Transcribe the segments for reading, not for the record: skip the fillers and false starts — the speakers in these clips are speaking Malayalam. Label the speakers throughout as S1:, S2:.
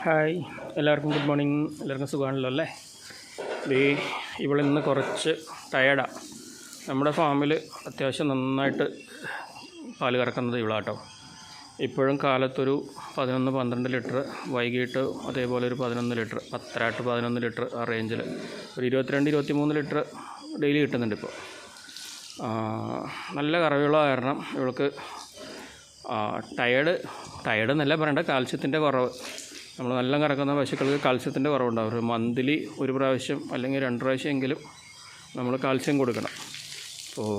S1: ഹായ്, എല്ലാവർക്കും ഗുഡ് മോർണിംഗ്. എല്ലാവർക്കും സുഖമാണല്ലോ അല്ലേ? ഇവളിന്ന് കുറച്ച് ടയേർഡാണ്. നമ്മുടെ ഫാമിൽ അത്യാവശ്യം നന്നായിട്ട് പാല് കറക്കുന്നത് ഇവളാട്ടോ. ഇപ്പോഴും കാലത്തൊരു 11-12 ലിറ്റർ, വൈകിട്ട് അതേപോലെ ഒരു 11 ലിറ്റർ, 10-11 ലിറ്റർ ആ റേഞ്ചിൽ ഒരു 22-23 ലിറ്റർ ഡെയിലി കിട്ടുന്നുണ്ട് ഇപ്പോൾ. നല്ല കറവുള്ള കാരണം ഇവൾക്ക് ടയേർഡ് എന്നല്ല പറയേണ്ട, കാൽസ്യത്തിൻ്റെ കുറവ്. നമ്മൾ നല്ല കറക്കുന്ന പശുക്കൾക്ക് കാൽസ്യത്തിൻ്റെ കുറവുണ്ടാവും. ഒരു മന്ത്ലി ഒരു പ്രാവശ്യം അല്ലെങ്കിൽ 2 പ്രാവശ്യമെങ്കിലും നമ്മൾ കാൽസ്യം കൊടുക്കണം. അപ്പോൾ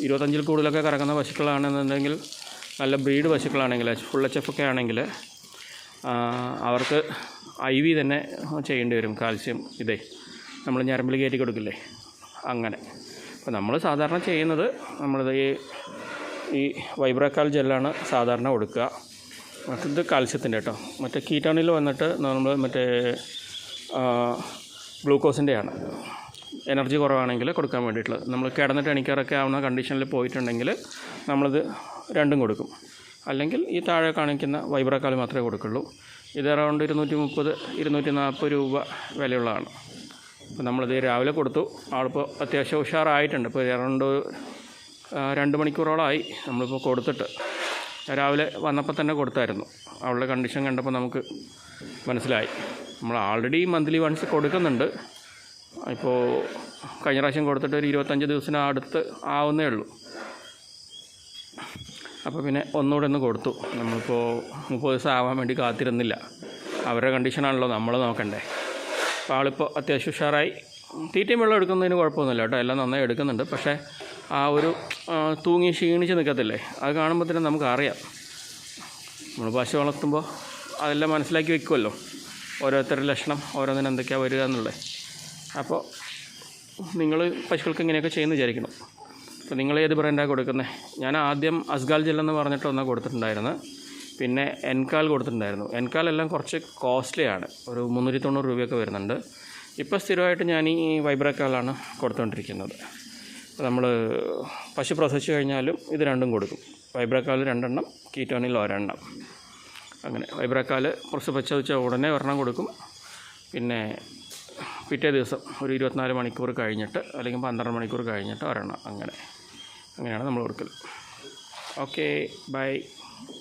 S1: 25 കൂടുതലൊക്കെ കറക്കുന്ന പശുക്കളാണെന്നുണ്ടെങ്കിൽ, നല്ല ബ്രീഡ് പശുക്കളാണെങ്കിൽ, ഫുൾ HF ഒക്കെ ആണെങ്കിൽ അവർക്ക് IV തന്നെ ചെയ്യേണ്ടി വരും. കാൽസ്യം നമ്മൾ ഞരമ്പിൽ കയറ്റി കൊടുക്കില്ലേ, അങ്ങനെ. അപ്പോൾ നമ്മൾ സാധാരണ ചെയ്യുന്നത്, നമ്മളിത് ഈ വൈബ്രാക്കാൽ ജെല്ലാണ് സാധാരണ കൊടുക്കുക. മറ്റത് കാൽസ്യത്തിൻ്റെ കേട്ടോ. മറ്റേ കീറ്റാണിൽ വന്നിട്ട് നമ്മൾ ഗ്ലൂക്കോസിൻ്റെയാണ്. എനർജി കുറവാണെങ്കിൽ കൊടുക്കാൻ വേണ്ടിയിട്ടുള്ളത്. നമ്മൾ കിടന്നിട്ട് എണിക്കാറൊക്കെ ആവുന്ന കണ്ടീഷനിൽ പോയിട്ടുണ്ടെങ്കിൽ നമ്മളിത് രണ്ടും കൊടുക്കും. അല്ലെങ്കിൽ ഈ താഴെ കാണിക്കുന്ന വൈബ്രാക്കാൽ മാത്രമേ കൊടുക്കുള്ളൂ. ഇത് അറൗണ്ട് 230-240 രൂപ വിലയുള്ളതാണ്. അപ്പോൾ നമ്മളിത് രാവിലെ കൊടുത്തു. ആളിപ്പോൾ അത്യാവശ്യം ഉഷാറായിട്ടുണ്ട്. ഇപ്പോൾ അറൗണ്ട് 2 മണിക്കൂറോളമായി നമ്മളിപ്പോൾ കൊടുത്തിട്ട്. രാവിലെ വന്നപ്പോൾ തന്നെ കൊടുത്തായിരുന്നു. അവളുടെ കണ്ടീഷൻ കണ്ടപ്പോൾ നമുക്ക് മനസ്സിലായി. നമ്മൾ ആൾറെഡി മന്ത്ലി വൺസ് കൊടുക്കുന്നുണ്ട്. ഇപ്പോൾ കഴിഞ്ഞ പ്രാവശ്യം കൊടുത്തിട്ട് ഒരു 25 ദിവസത്തിന് അടുത്ത് ആവുന്നേ ഉള്ളൂ. അപ്പോൾ പിന്നെ ഒന്നുകൂടെ ഒന്ന് കൊടുത്തു. നമ്മളിപ്പോൾ 30 ദിവസം ആവാൻ വേണ്ടി കാത്തിരുന്നില്ല. അവരുടെ കണ്ടീഷനാണല്ലോ നമ്മൾ നോക്കണ്ടേ. അപ്പോൾ ആളിപ്പോൾ അത്യാവശ്യം ഉഷാറായി. തീറ്റയും വെള്ളം എടുക്കുന്നതിന് കുഴപ്പമൊന്നുമില്ല കേട്ടോ. എല്ലാം നന്നായി എടുക്കുന്നുണ്ട്. പക്ഷേ ആ ഒരു തൂങ്ങി ക്ഷീണിച്ച് നിൽക്കത്തില്ലേ, അത് കാണുമ്പോൾ തന്നെ നമുക്കറിയാം. നമ്മൾ പശു വളർത്തുമ്പോൾ അതെല്ലാം മനസ്സിലാക്കി വെക്കുമല്ലോ, ഓരോരുത്തരുടെ ലക്ഷണം, ഓരോന്നിനും എന്തൊക്കെയാണ് വരിക എന്നുള്ളത്. അപ്പോൾ നിങ്ങൾ പശുക്കൾക്ക് ഇങ്ങനെയൊക്കെ ചെയ്യുന്നു വിചാരിക്കണം. അപ്പോൾ നിങ്ങൾ ഏത് ബ്രാൻഡാണ് കൊടുക്കുന്നത്? ഞാൻ ആദ്യം അസ്ഗാൽ ജെല്ലെന്ന് പറഞ്ഞിട്ട് ഒന്ന് കൊടുത്തിട്ടുണ്ടായിരുന്നു. പിന്നെ എൻകാൽ കൊടുത്തിട്ടുണ്ടായിരുന്നു. എൻകാലെല്ലാം കുറച്ച് കോസ്റ്റ്ലിയാണ്, ഒരു 390 രൂപയൊക്കെ വരുന്നുണ്ട്. ഇപ്പോൾ സ്ഥിരമായിട്ട് ഞാൻ ഈ വൈബ്രാക്കാലാണ് കൊടുത്തുകൊണ്ടിരിക്കുന്നത്. നമ്മൾ പശു പ്രസവിച്ച് കഴിഞ്ഞാലും ഇത് രണ്ടും കൊടുക്കും. വൈബ്രാക്കാൽ 2 എണ്ണം, കീറ്റോണിൽ 1 എണ്ണം. അങ്ങനെ വൈബ്രാക്കാൽ പ്രസവിച്ച ഉടനെ 1 എണ്ണം കൊടുക്കും. പിന്നെ പിറ്റേ ദിവസം ഒരു 24 മണിക്കൂർ കഴിഞ്ഞിട്ട്, അല്ലെങ്കിൽ 12 മണിക്കൂർ കഴിഞ്ഞിട്ട് 1 എണ്ണം. അങ്ങനെയാണ് നമ്മൾ കൊടുക്കൽ. Okay, by.